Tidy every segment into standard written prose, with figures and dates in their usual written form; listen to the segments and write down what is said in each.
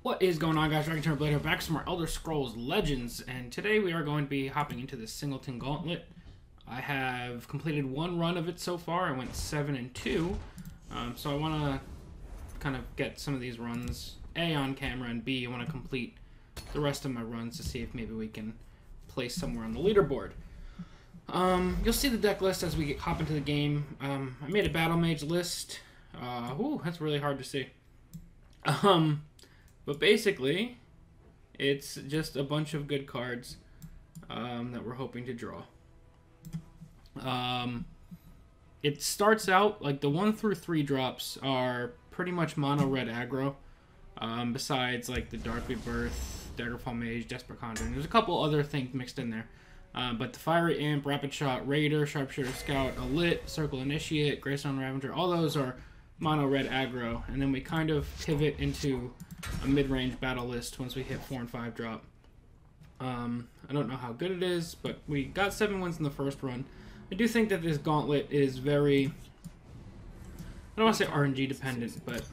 What is going on, guys? Dragon Blade here, back to more Elder Scrolls Legends, and today we are going to be hopping into the Singleton Gauntlet. I have completed one run of it so far. I went 7-2, so I want to kind of get some of these runs A on camera, and B, I want to complete the rest of my runs to see if maybe we can place somewhere on the leaderboard. You'll see the deck list as we hop into the game. I made a Battle Mage list. Ooh, that's really hard to see. But basically, it's just a bunch of good cards that we're hoping to draw. It starts out, like, the 1 through 3 drops are pretty much mono red aggro. Besides, like, the Dark Rebirth, Daggerfall Mage, Desperate Conjuring. There's a couple other things mixed in there. But the Fiery Imp, Rapid Shot, Raider, Sharpshooter Scout, Alit, Circle Initiate, Greystone Ravager, all those are mono red aggro. And then we kind of pivot into a mid-range battle list once we hit 4 and 5 drop. I don't know how good it is, but we got 7 wins in the first run. I do think that this Gauntlet is very, I don't want to say RNG dependent, but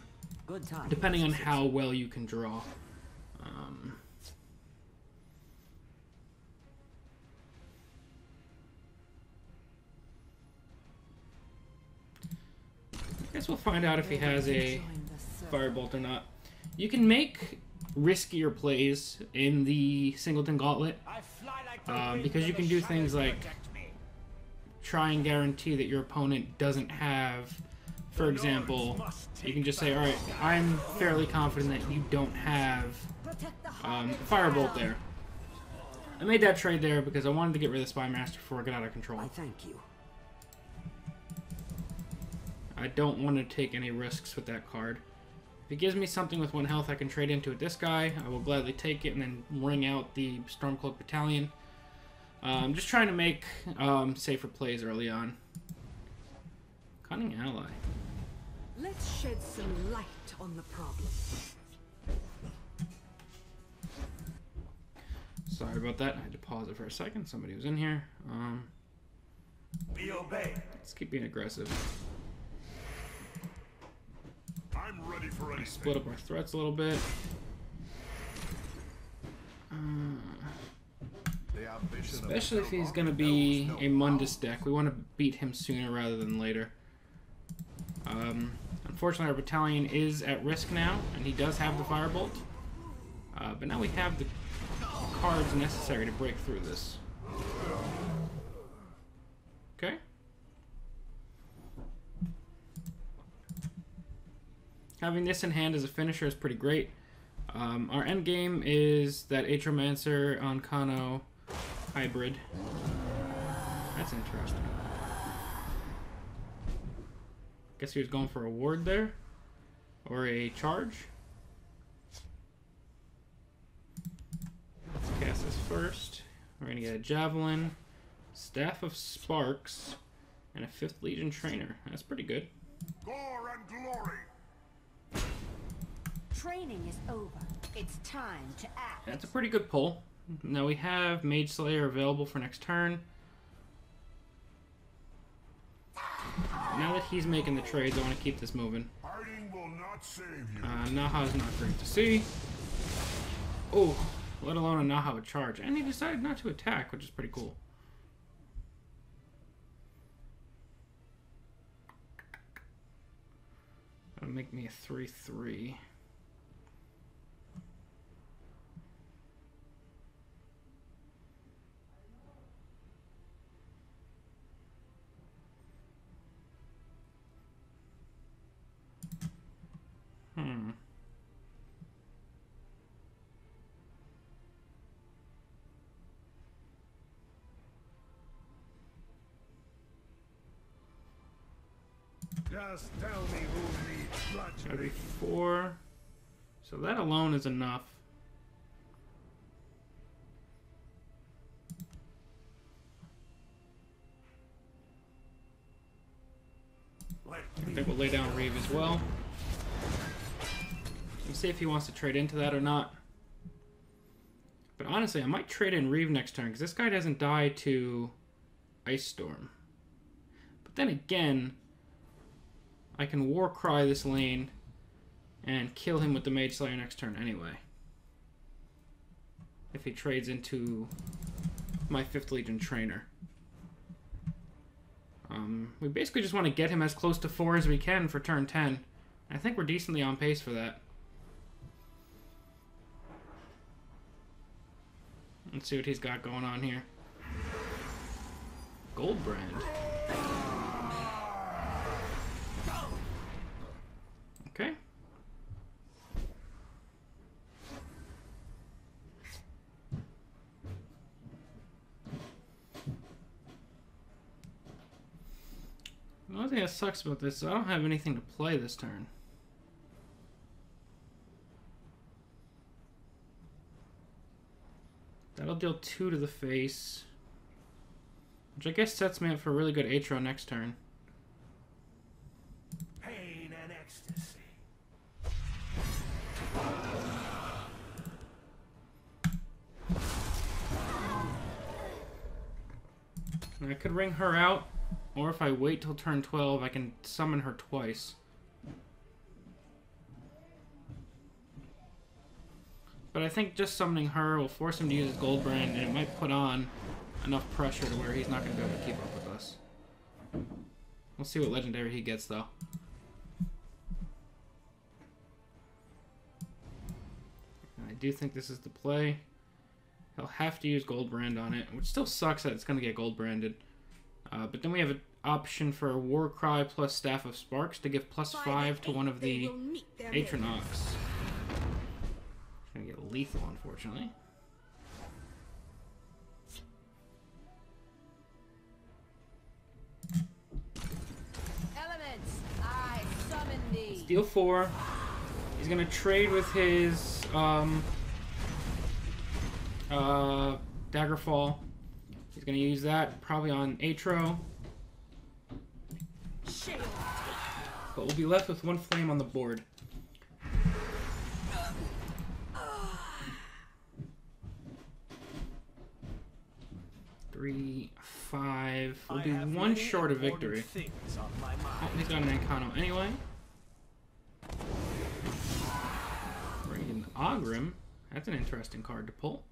depending on how well you can draw. I guess we'll find out if he has a Firebolt or not. You can make riskier plays in the Singleton Gauntlet because you can do things like try and guarantee that your opponent doesn't have, for example, you can just say, alright, I'm fairly confident that you don't have Firebolt there. I made that trade there because I wanted to get rid of the Spy Master before I got out of control. Thank you. I don't want to take any risks with that card. If it gives me something with 1 health I can trade into with this guy, I will gladly take it and then ring out the Stormcloak Battalion. I'm just trying to make safer plays early on. Cunning Ally. Let's shed some light on the problem. Sorry about that. I had to pause it for a second. Somebody was in here. We obey. Let's keep being aggressive. I'm ready for anything. Split up our threats a little bit. Especially if he's going to be a Mundus deck. We want to beat him sooner rather than later. Unfortunately, our battalion is at risk now, and he does have the Firebolt. But now we have the cards necessary to break through this. Okay. Having this in hand as a finisher is pretty great. Our end game is that Atromancer on Kano hybrid. That's interesting. Guess he was going for a ward there, or a charge. Let's cast this first. We're gonna get a Javelin, Staff of Sparks, and a 5th Legion Trainer. That's pretty good. Gore and glory. Training is over. It's time to act. That's a pretty good pull. Now we have Mage Slayer available for next turn. Now that he's making the trades, I want to keep this moving. Hiding will not save you. Naha's not great to see. Oh, let alone a Naha charge. And he decided not to attack, which is pretty cool. That'll make me a 3-3. Just tell me who needs bloodshed. That'd be 4. So that alone is enough. I think we'll lay down Reeve as well. Let's see if he wants to trade into that or not. But honestly, I might trade in Reeve next turn, because this guy doesn't die to Ice Storm. But then again, I can War Cry this lane and kill him with the Mage Slayer next turn anyway. If he trades into my 5th Legion trainer. We basically just want to get him as close to 4 as we can for turn 10. I think we're decently on pace for that. Let's see what he's got going on here. Goldbrand. Okay. The only thing that sucks about this is I don't have anything to play this turn. That'll deal 2 to the face. Which I guess sets me up for a really good Atro next turn. Pain and ecstasy. And I could ring her out, or if I wait till turn 12, I can summon her twice. But I think just summoning her will force him to use his Goldbrand, and it might put on enough pressure to where he's not going to be able to keep up with us. We'll see what legendary he gets, though. I do think this is the play. He'll have to use Goldbrand on it, which still sucks that it's going to get Goldbranded. But then we have an option for a Warcry plus Staff of Sparks to give +5 to one of the Atronachs. Gonna get lethal, unfortunately. Elements, I summon thee. Deal 4. He's gonna trade with his Daggerfall. He's gonna use that probably on Atro. But we'll be left with 1 flame on the board. Three, 5. We'll do 1 short of victory. Oh, he's got an Encano anyway. Bring in Ogrim. That's an interesting card to pull.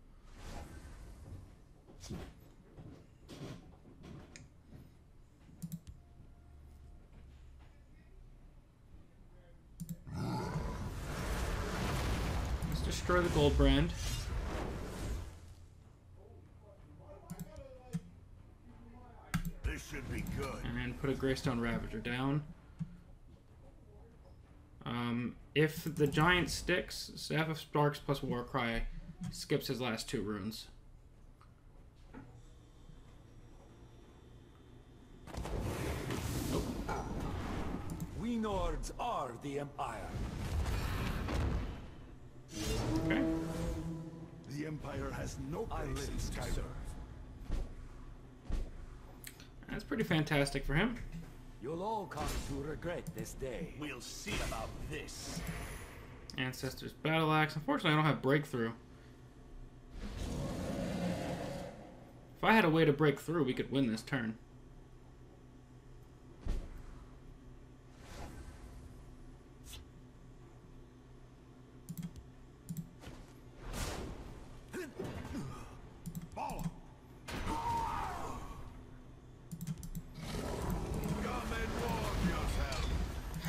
Let's destroy the Goldbrand. Should be good. And put a Greystone Ravager down. If the giant sticks, Staff of Sparks plus Warcry skips his last 2 runes. Oh. We Nords are the Empire. Okay. The Empire has no place in Skyrim. That's pretty fantastic for him. You'll all come to regret this day. We'll see about this. Ancestors Battle Axe. Unfortunately, I don't have Breakthrough. If I had a way to break through, we could win this turn.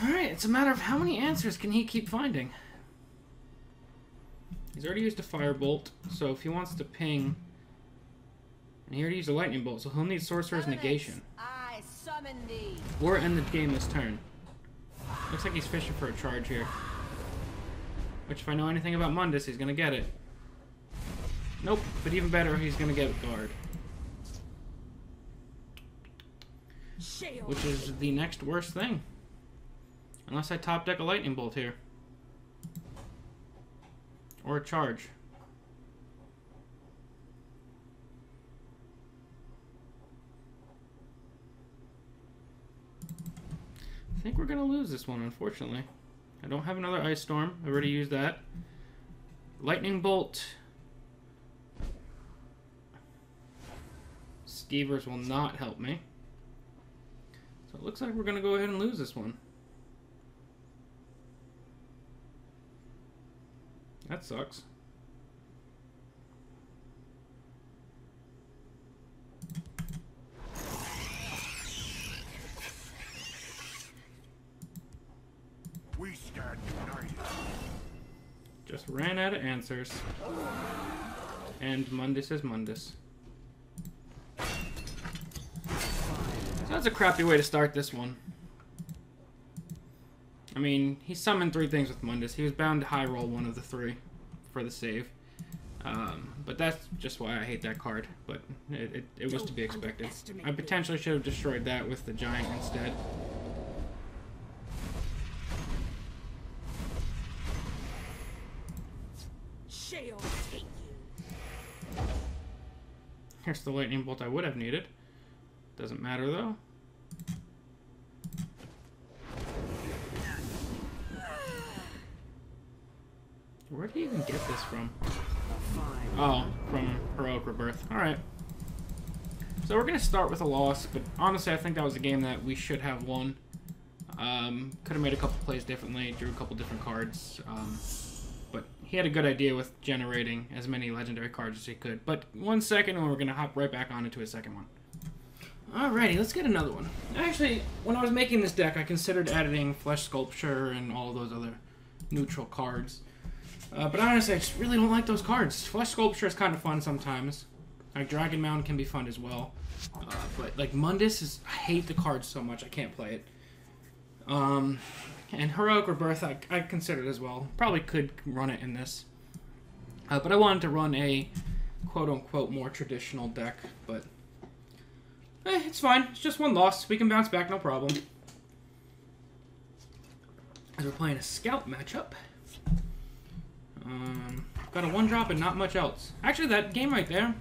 Alright, it's a matter of how many answers can he keep finding. He's already used a Firebolt, so if he wants to ping... And he already used a Lightning Bolt, so he'll need Sorcerer's Negation. I summon thee. Or end the game this turn. Looks like he's fishing for a charge here. Which, if I know anything about Mundus, he's gonna get it. Nope, but even better, he's gonna get Guard. Which is the next worst thing. Unless I top deck a Lightning Bolt here. Or a charge. I think we're gonna lose this one, unfortunately. I don't have another Ice Storm. I already used that. Lightning Bolt. Skeevers will not help me. So it looks like we're gonna go ahead and lose this one. That sucks. We stand united. Just ran out of answers. And Mundus is Mundus. So that's a crappy way to start this one. I mean, he summoned 3 things with Mundus. He was bound to high roll one of the 3 for the save. But that's just why I hate that card. But it was to be expected. I potentially should have destroyed that with the Giant instead. Here's the lightning bolt I would have needed. Doesn't matter though. Where did he even get this from? Oh, from Heroic Rebirth. Alright. So we're going to start with a loss, but honestly I think that was a game that we should have won. Could have made a couple plays differently, drew a couple different cards. But he had a good idea with generating as many legendary cards as he could. But 1 second, and we're going to hop right back on into a second one. Alrighty, let's get another one. Actually, when I was making this deck, I considered editing Flesh Sculpture and all those other neutral cards. But honestly, I just really don't like those cards. Flesh Sculpture is kind of fun sometimes. Like, Dragon Mound can be fun as well. But, like, Mundus is... I hate the card so much, I can't play it. And Heroic Rebirth, I considered as well. Probably could run it in this. But I wanted to run a quote-unquote more traditional deck. But, it's fine. It's just 1 loss. We can bounce back, no problem. As we're playing a Scout matchup. Got a 1-drop and not much else. Actually, that game right there,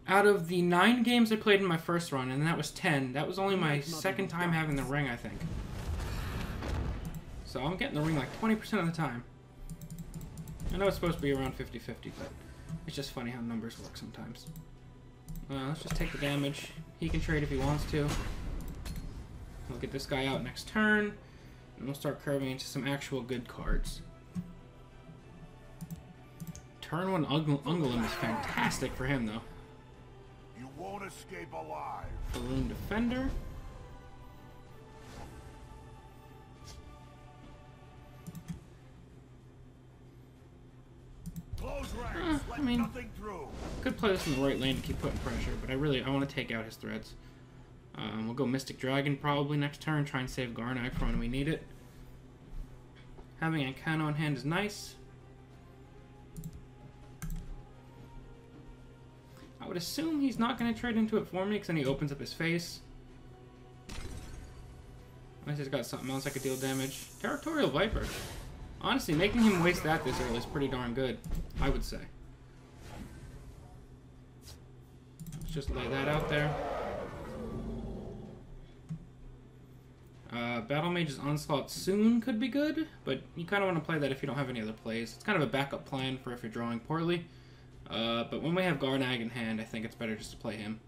out of the 9 games I played in my first run, and that was 10, that was only my 2nd time having the ring, I think. So I'm getting the ring like 20% of the time. I know it's supposed to be around 50-50, but it's just funny how numbers work sometimes. Let's just take the damage. He can trade if he wants to. We'll get this guy out next turn, and we'll start curving into some actual good cards. Turn 1 Ungolem is fantastic for him, though. You won't escape alive. Balloon Defender. Close ranks. Let I mean, nothing through. could play this in the right lane to keep putting pressure, but I want to take out his threats. We'll go Mystic Dragon probably next turn, try and save Garnak for when we need it. Having Ancano in hand is nice. I would assume he's not going to trade into it for me, because then he opens up his face. Unless he's got something else that could deal damage. Territorial Viper. Honestly, making him waste that this early is pretty darn good, I would say. Let's just lay that out there. Battle Mage's Onslaught soon could be good, but you kind of want to play that if you don't have any other plays. It's kind of a backup plan for if you're drawing poorly. But when we have Garnag in hand, I think it's better just to play him.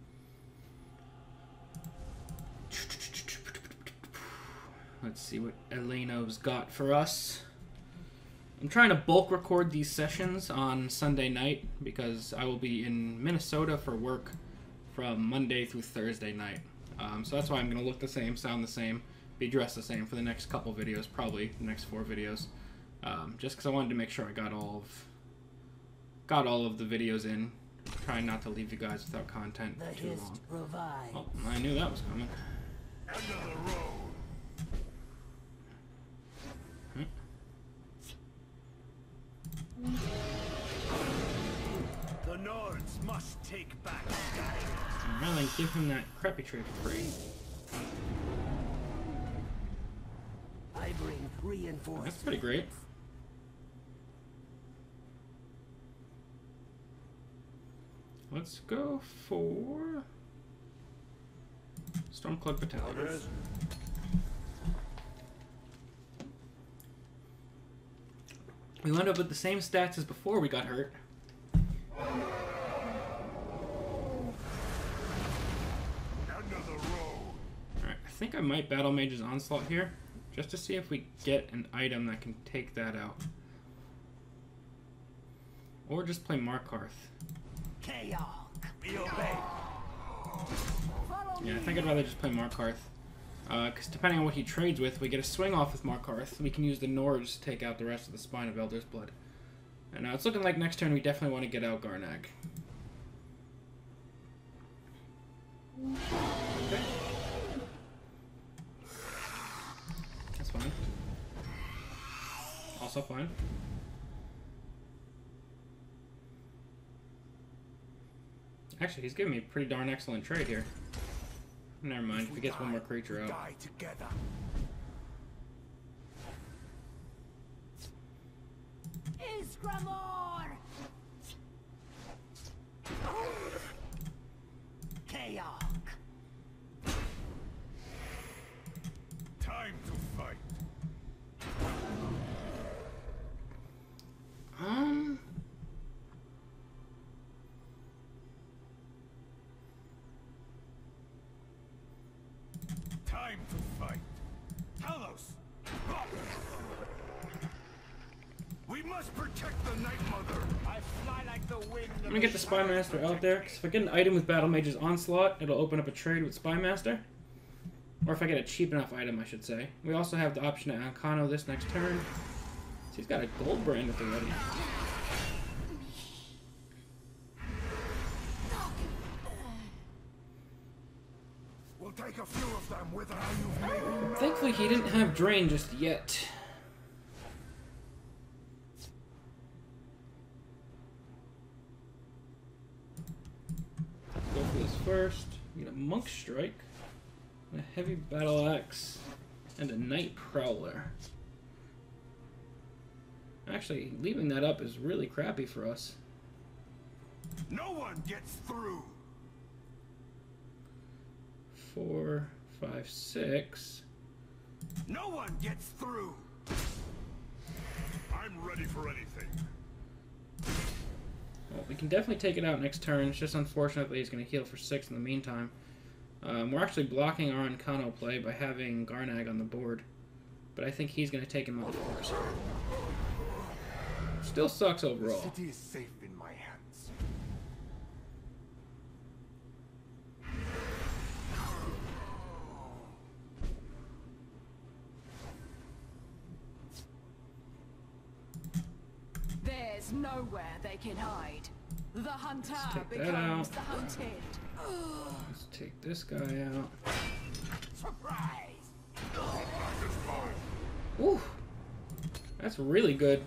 Let's see what Eleno's got for us. I'm trying to bulk record these sessions on Sunday night because I will be in Minnesota for work from Monday through Thursday night. So that's why I'm going to look the same, sound the same, be dressed the same for the next couple videos, probably the next 4 videos. Just because I wanted to make sure I got all of the videos in. Trying not to leave you guys without content too long. Oh, I knew that was coming. End of the road. The Nords must take back Sky. I'd rather give him that crappy trade for free. I bring reinforcements. That's pretty great. Let's go for Stormcloak Battalion. We wound up with the same stats as before we got hurt. End of the road. Alright, I think I might Battle Mage's Onslaught here, just to see if we get an item that can take that out. Or just play Markarth. Chaos. We obey. Yeah, I think I'd rather just play Markarth. Because depending on what he trades with, we get a swing off with Markarth. We can use the Nords to take out the rest of the Spine of Elder's Blood. And it's looking like next turn we definitely want to get out Garnag. Okay. That's fine. Also fine. Actually, he's giving me a pretty darn excellent trade here. Never mind, if he gets one more creature out. Die together. Isgramor! Chaos. Time to fight. Time to fight. Talos! We must protect the Night Mother. I fly like the wind. I'm gonna get the Spy Master out there, because if I get an item with Battle Mage's Onslaught, it'll open up a trade with Spy Master. Or if I get a cheap enough item, I should say. We also have the option to Ancano this next turn. So he's got a gold brand at the ready. We'll take a few of them with how you've made me mad. Thankfully, he didn't have Drain just yet. Go for this first. We get a Monk Strike, a Heavy Battle Axe, and a Night Prowler. Actually, leaving that up is really crappy for us. No one gets through. 4, 5, 6. No one gets through. I'm ready for anything. Well, we can definitely take it out next turn. It's just unfortunate that he's going to heal for 6 in the meantime. We're actually blocking our Ancano play by having Garnag on the board. But I think he's going to take him out first. Still sucks overall. The city is safe in my hands. There's nowhere they can hide. The hunter take that becomes out. the hunted. Let's take this guy out. Surprise. Ooh, that's really good.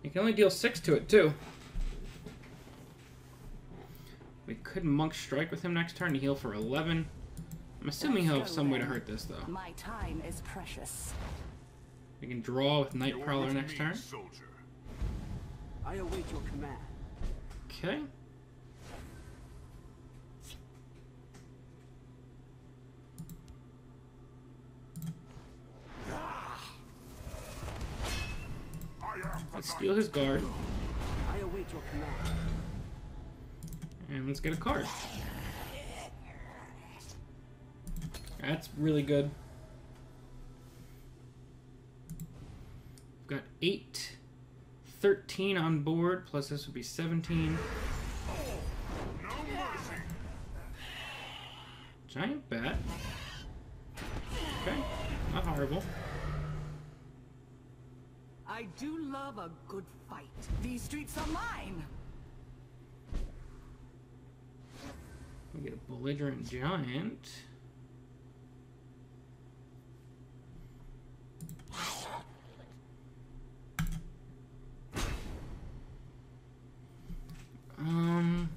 You can only deal 6 to it, too. We could Monk Strike with him next turn to heal for 11. I'm assuming he'll have some way to hurt this, though. My time is precious. We can draw with Night Prowler next turn. Soldier. I await your command. Okay. Let's steal his guard. I await your command. And let's get a card. That's really good. We've got 8, 13 on board, plus this would be 17. No mercy. Giant bat. Okay, not horrible. I do love a good fight. These streets are mine. We get a belligerent giant. Do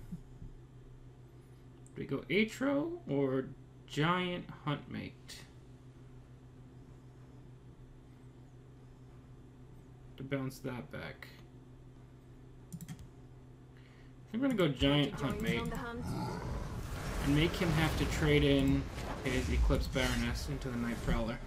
we go Atro or giant huntmate? To bounce that back. I think we're gonna go giant huntmate and make him have to trade in his Eclipse Baroness into the Night Prowler.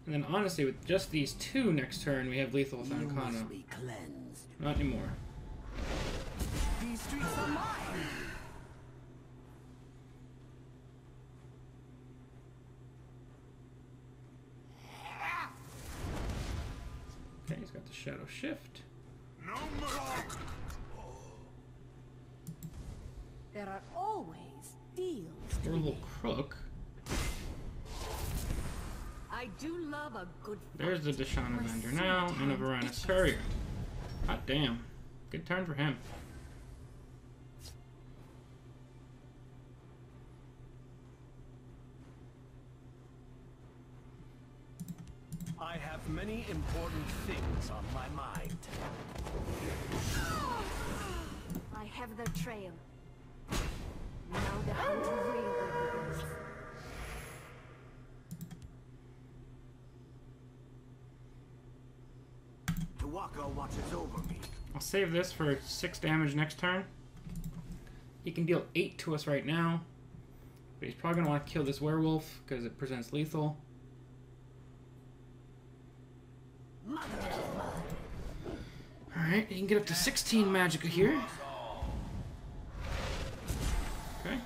And then honestly, with just these 2 next turn, we have lethal with You Ancano. must be cleansed. Not anymore. These streets are mine. Got the Shadow Shift. No more. There are always deals to Or a be little made. crook. I do love a good fight. There's the Deshaun Avenger now, and a Varanus Courier. Hot damn. Good turn for him. I have many important things on my mind. I have the trail. Now the hunt really begins. The Walker watches over me. I'll save this for 6 damage next turn. He can deal 8 to us right now. But he's probably going to want to kill this werewolf because it presents lethal. Alright, he can get up to 16 magicka here. Okay.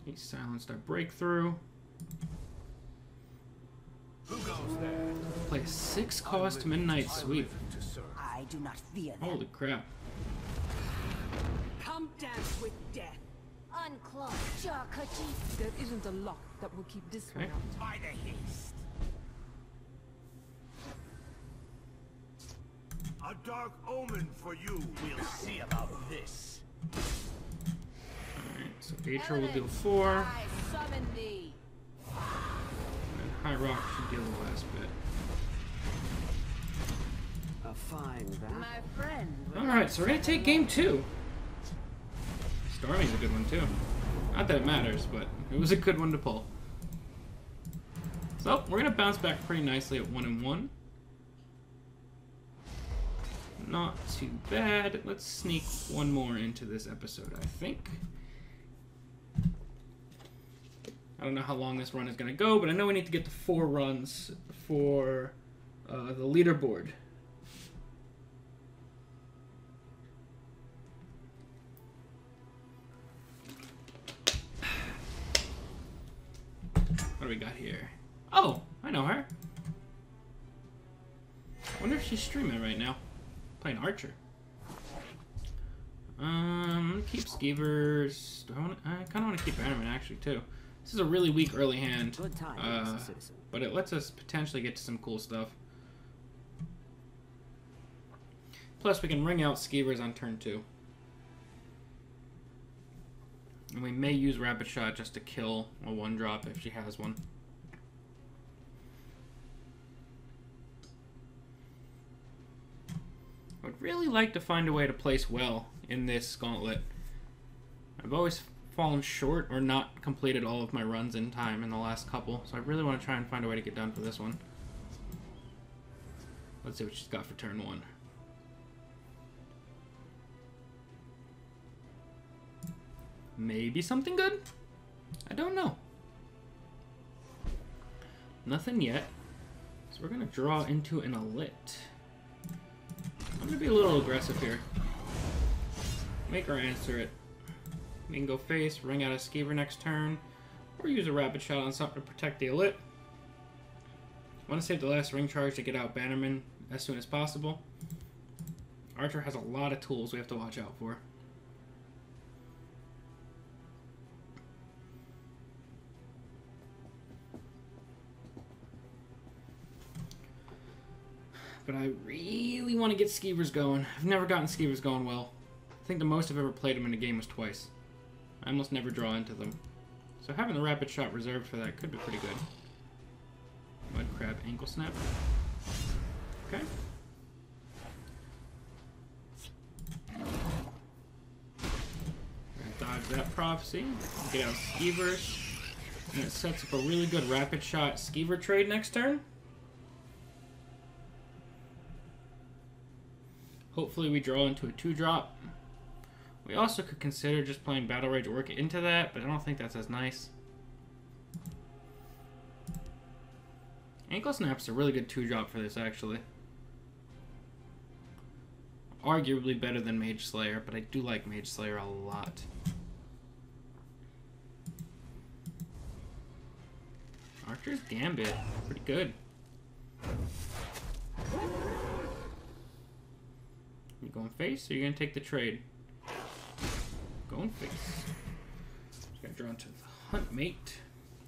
He silenced our breakthrough. Who goes there? Play a 6 cost midnight sweep. To serve. I do not fear them. Holy crap. Come dance with death. Unclog, Jarkachi. There isn't a lock that will keep this one Okay. out. By the haste. A dark omen for you. We'll see about this. Alright, so Aether will deal 4. I summon thee. And High Rock should deal the last bit. A fine battle. My friend. Alright, so we're going to take game 2. Stormy's a good one too. Not that it matters, but it was a good one to pull. So, we're going to bounce back pretty nicely at 1-1. Not too bad. Let's sneak one more into this episode, I think. I don't know how long this run is going to go, but I know we need to get to 4 runs for the leaderboard. What do we got here? Oh, I know her. I wonder if she's streaming right now. Playing Archer. Keep Skeevers. I kind of want to keep Bannerman actually too. This is a really weak early hand, Good time, citizen. but it lets us potentially get to some cool stuff. Plus, we can ring out Skeevers on turn 2. And we may use Rapid Shot just to kill a 1-drop if she has one. I would really like to find a way to place well in this gauntlet. I've always fallen short or not completed all of my runs in time in the last couple, so I really want to try and find a way to get done for this one. Let's see what she's got for turn 1. Maybe something good? I don't know. Nothing yet. So we're going to draw into an Alit. I'm going to be a little aggressive here. Make her answer it. We can go face, ring out a Skeever next turn, or use a Rapid Shot on something to protect the Alit. I want to save the last ring charge to get out Bannerman as soon as possible. Archer has a lot of tools we have to watch out for. But I really want to get Skeevers going. I've never gotten Skeevers going well. I think the most I've ever played them in a game was twice. I almost never draw into them. So having the Rapid Shot reserved for that could be pretty good. Mud Crab Ankle Snap. Okay. We're gonna dodge that Prophecy. Get out Skeevers. And it sets up a really good Rapid Shot Skeever trade next turn. Hopefully we draw into a 2-drop. We also could consider just playing Battle Rage Orca into that, but I don't think that's as nice. Ankle Snap's a really good 2-drop for this, actually. Arguably better than Mage Slayer, but I do like Mage Slayer a lot. Archer's Gambit, pretty good. going face, or you gonna take the trade? Going face. Just gotta draw into the hunt mate.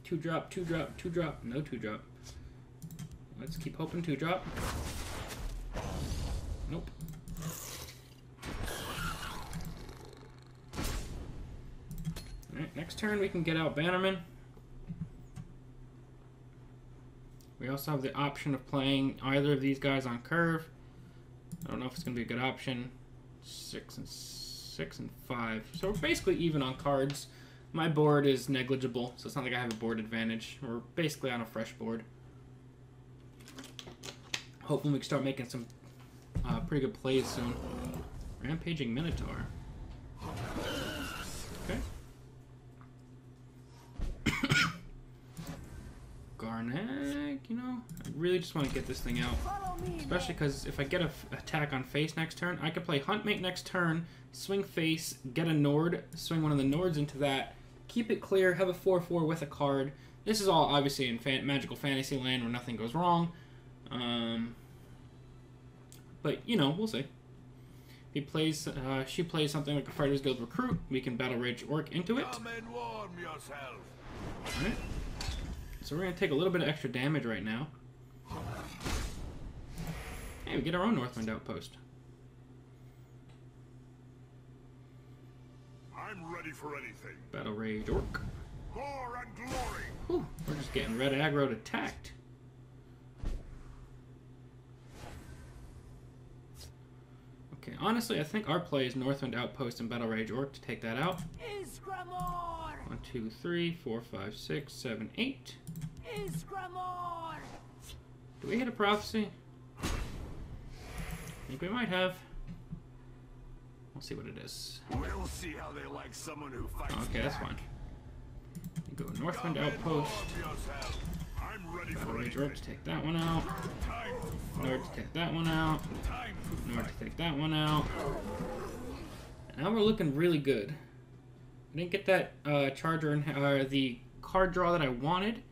2-drop, 2-drop, 2-drop, no 2-drop. Let's keep hoping 2-drop. Nope. Alright, next turn we can get out Bannerman. We also have the option of playing either of these guys on curve. I don't know if it's going to be a good option. 6 and 5. So we're basically even on cards. My board is negligible, so it's not like I have a board advantage. We're basically on a fresh board. Hopefully we can start making some pretty good plays soon. Rampaging Minotaur. Okay. Garnet, you know, I really just want to get this thing out. Especially because if I get an attack on face next turn, I could play Huntmate next turn, swing face, get a Nord, swing one of the Nords into that, keep it clear, have a 4/4 with a card. This is all obviously in Magical Fantasy Land where nothing goes wrong. But, you know, we'll see. He plays, she plays something like a Fighters Guild Recruit. We can Battle Rage Orc into it. Come and warm yourself. Alright. So we're going to take a little bit of extra damage right now. Hey, we get our own Northwind Outpost. I'm ready for anything. Battle Rage Orc. More and glory. Whew, we're just getting red aggroed attacked. Okay, honestly, I think our play is Northwind Outpost and Battle Rage Orc to take that out. 1, 2, 3, 4, 5, 6, 7, 8. Do we hit a prophecy? I think we might have. We'll see what it is. We'll see how they like someone who fights. Okay, that's fine. Go Northwind Outpost. I'm ready Battle for Rage Orc to take that one out. Time to Nord to take that one out. time to Nord to take that one out. And now we're looking really good. I didn't get that charger and the card draw that I wanted,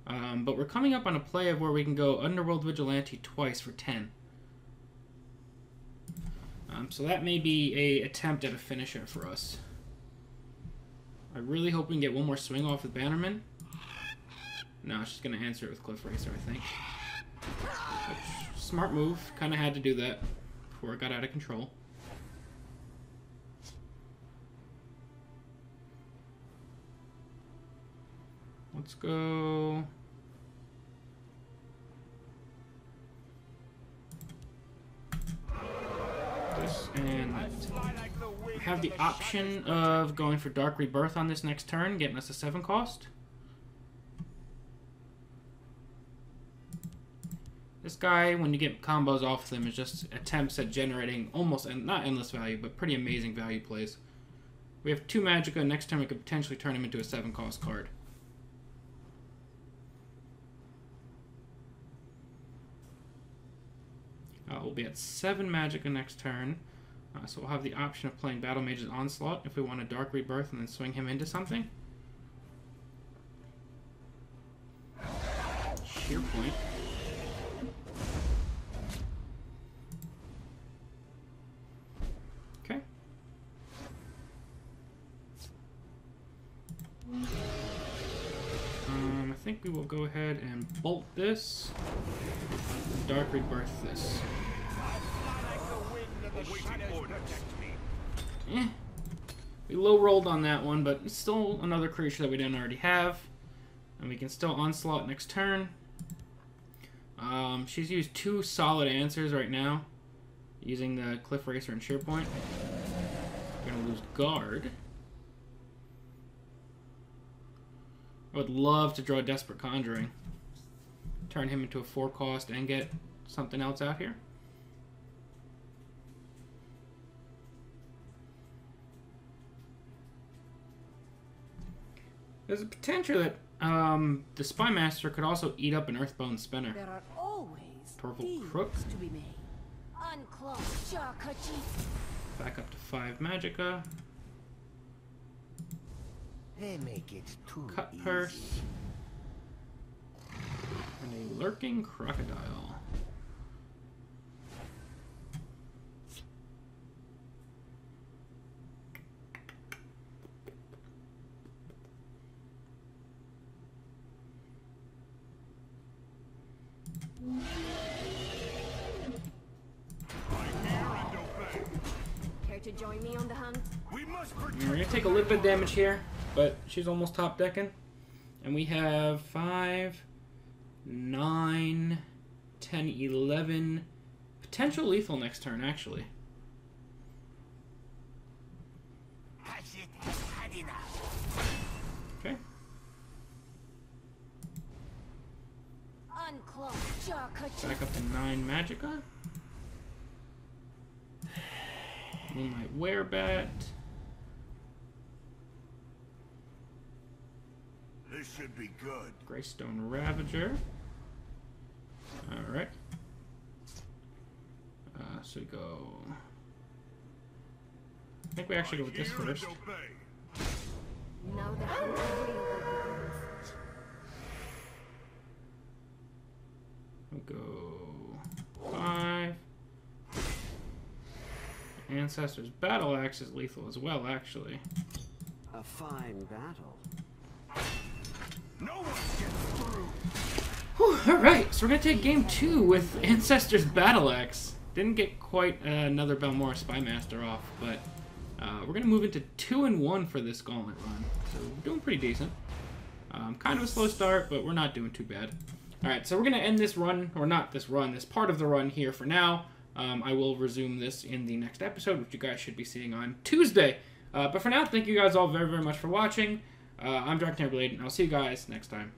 but we're coming up on a play of where we can go Underworld Vigilante twice for 10. So that may be a attempt at a finisher for us. I really hope we can get one more swing off with Bannerman. No, she's going to answer it with Cliff Racer, I think. Which, smart move. Kind of had to do that before it got out of control. Let's go... this and that. I have the option of going for Dark Rebirth on this next turn, getting us a 7 cost. This guy, when you get combos off of him, is just attempts at generating almost, not endless value, but pretty amazing value plays. We have 2 Magicka, next turn we could potentially turn him into a 7 cost card. We'll be at 7 Magicka next turn. So we'll have the option of playing Battle Mage's Onslaught if we want a Dark Rebirth and then swing him into something. Sheer Point. Okay. I think we will go ahead and bolt this. Dark Rebirth this. We low rolled on that one, but it's still another creature that we didn't already have. And we can still Onslaught next turn. She's used 2 solid answers right now, using the Cliff Racer and Sheer Point. We're going to lose Guard. I would love to draw Desperate Conjuring. Turn him into a 4 cost and get something else out here. There's a potential that the Spy Master could also eat up an Earthbone Spinner. There are always Purple deals Crook. to be made. Unclose, Shakachi. Back up to 5 Magicka. They make it too Cut easy. Purse. And a Lurking Crocodile. Care to join me on the hunt? We must We're protect. gonna take a little bit of damage here, but she's almost top decking. And we have 5, 9, 10, 11. Potential lethal next turn, actually. Okay. Unclose jaw cut. Back up to 9 Magicka. Moonlight Werebat. This should be good. Greystone Ravager. Alright. So we go... I think we actually go with this Hear and first. obey. Now the hunt will begins. We'll go 5. Ancestor's Battle Axe is lethal as well, actually. A fine battle. No one gets through. Alright, so we're going to take game 2 with Ancestor's Battle Axe. Didn't get quite another Balmora Spymaster off, but we're going to move into 2-1 for this Gauntlet run. So we're doing pretty decent. Kind of a slow start, but we're not doing too bad. Alright, so we're going to end this run, or not this run, this part of the run here for now. I will resume this in the next episode, which you guys should be seeing on Tuesday. But for now, thank you guys all very, very much for watching. I'm Dark Blade, and I'll see you guys next time.